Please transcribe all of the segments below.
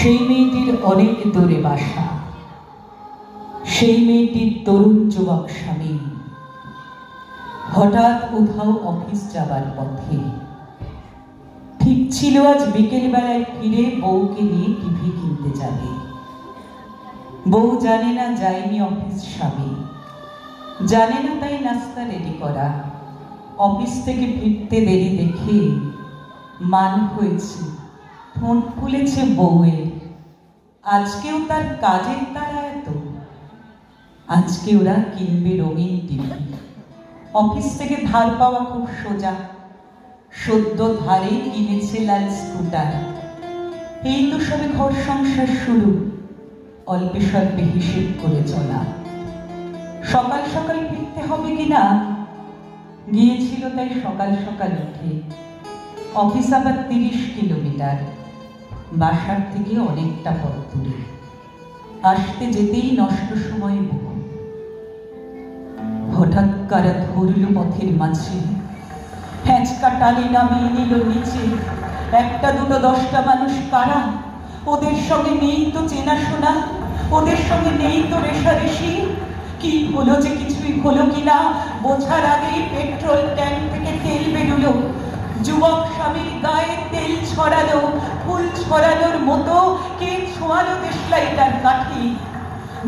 সেই মেয়েটির অনেক দূরে বাসা, সেই মেয়েটির তরুণ যুবক স্বামী হঠাৎ কোথাও অফিস যাবার পথে ঠিক ছিল আজ বিকেল বেলায় ফিরে বউকে নিয়ে টিভি কিনতে যাবে। বউ জানে না যায়নি অফিস, স্বামী জানে না, তাই নাস্তা রেডি করা। অফিস থেকে ফিরতে দেরি দেখে মান হয়েছে, ঠোঁট ফুলেছে বউয়ের। আজকেও তার কাজের তারা এত, আজকে ওরা কিনবে রঙিন টিভি। অফিস থেকে ধার পাওয়া খুব সোজা, সদ্য ধারে কিনেছে লাল স্কুটার। এই তো সবে ঘর সংসার শুরু, অল্পে স্বল্পে হিসেব করে চলা। সকাল সকাল ফিরতে হবে কিনা, গিয়েছিল তাই সকাল সকাল উঠে। অফিস আবার 30 কিলোমিটার, বাসার থেকে অনেকটা পথ দূরে। আসতে যেতেই নষ্ট সময় বহু। হঠাৎ কারা ধরল পথের মাঝে, হ্যাঁচকা টানে নামিয়ে নিল নিচে। একটা দুটো 10টা মানুষ কারা, ওদের সঙ্গে নেই তো চেনাশোনা, ওদের সঙ্গে নেই তো রেশারেশি। কি হলো যে কিছুই হলো কিনা বোঝার আগেই পেট্রোল ট্যাঙ্ক থেকে তেল বেরোলো। যুবক স্বামীর গায়ে তেল ছড়ালো, ফুল ছড়ানোর মতো কে ছোঁয়ালো দেশলাইটার কাঠি।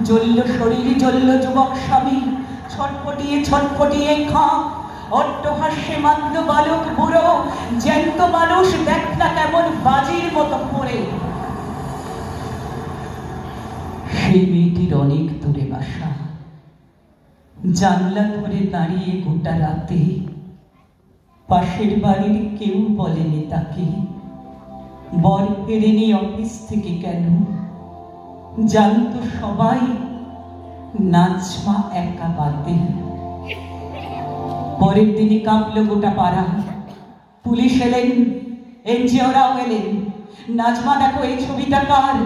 জ্বলল শরীর, জ্বলল যুবক স্বামী, ছটফটিয়ে ছটফটিয়ে খাঁ। অট্টহাস্যে মাত্র বালক বুড়ো, জ্যান্ত মানুষ দেখ না কেমন বাজির মতো পড়ে। সেই মেয়েটির অনেক দূরে বাসা, জানলা ধরে দাঁড়িয়ে গোটা রাতে। পাশের বাড়ির কেউ বলেনি তাকে, বর ফেরেনি অফিস থেকে কেন। জানতো সবাই, নাজমা একা বাদে। পরের দিনই কাঁপলো গোটা পাড়া। পুলিশ এলেন, এনজিওরাও এলেন। নাজমা দেখো এই ছবিটা কার?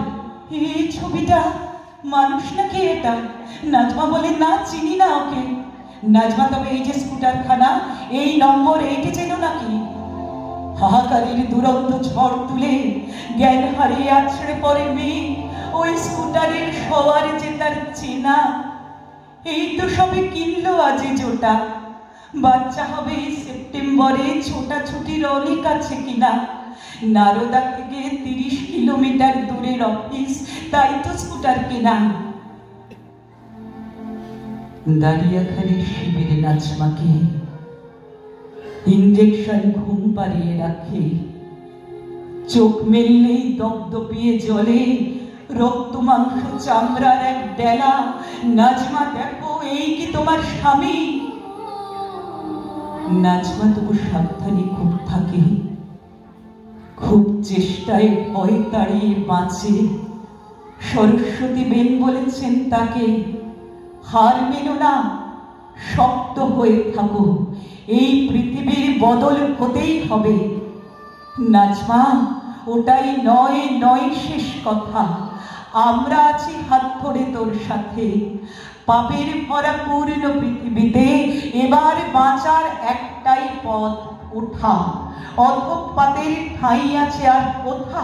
এই ছবিটা মানুষ নাকি এটা? নাজমা বলে না, চিনি না ওকে। নাজমা তবে এই যে স্কুটার খানা, এই নম্বর এইটে চেনো নাকি? হাহাকারের দুরন্ত ঝড় তুলে জ্ঞান হারিয়ে আছড়ে পড়ে মেয়ে। ওই স্কুটারের সওয়ার যে তার চেনা। এই তো সবে কিনলো আজই জোটা, বাচ্চা হবে এই সেপ্টেম্বরে। ছোটাছুটির অনেক আছে কিনা। নারদা থেকে 30 কিলোমিটার দূরের অফিস, তাই তো স্কুটার কেনা। দাঁড়িয়াখানে শিবিরে নাজমাকে ইঞ্জেকশন ঘুম পাড়িয়ে রাখে। চোখ মেললেই দপদপিয়ে জ্বলে রক্ত মাংস চামড়ার এক ডেলা। নাজমা দেখো এই কি তোমার স্বামী? নাজমা তবু সাবধানে খুব থাকে, খুব চেষ্টায় ভয় তাড়িয়ে বাঁচে। সরস্বতী বেন বলেছেন তাকে, হার মেনো না, শক্ত হয়ে থাকো, এই পৃথিবীর বদল হতেই হবে। নাজমা ওটাই নয়, নয় শেষ কথা। আমরা আছি হাত ধরে তোর সাথে। পাপের ভরা পূর্ণ পৃথিবীতে এবার বাঁচার একটাই পথ, ওঠা। অধঃপাতের ঠাঁই আছে আর কোথা?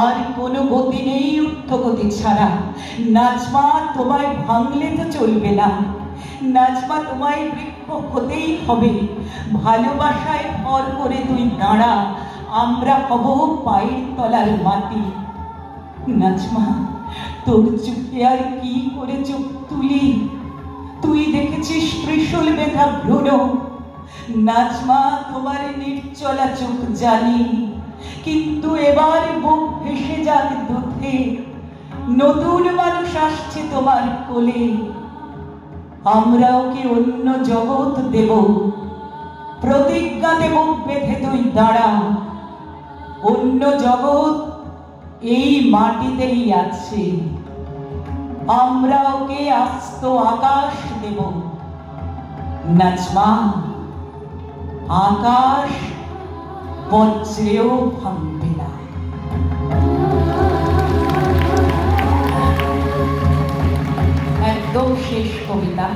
আর কোনো গতি নেই ঊর্ধ্বগতি ছাড়া। নাজমা তোমায় ভাঙলে তো চলবে না। নাজমা তোমায় বৃক্ষ হতেই হবে। ভালোবাসায় ভর করে তুই দাঁড়া, আমরা হব পায়ের তলার মাটি। নাজমা তোর চোখে আর কি করে চোখ তুলি? তুই দেখেছিস ত্রিশূল বেঁধা ভ্রূণ। নাজমা তোমার নির্চলা চোখ জানি, কিন্তু এবার বুক ভেসে যাক দুধে। নতুন মানুষ আসছে তোমার কোলে, আমরা ওকে অন্য জগৎ দেব। প্রতিজ্ঞা দেব বেঁধে তুই দাঁড়া, অন্য জগৎ এই মাটিতেই আছে। আমরা ওকে আস্ত আকাশ দেব। নাজমা আকাশ বজ্রেও ভাঙবে না। একদম শেষ কবিতা।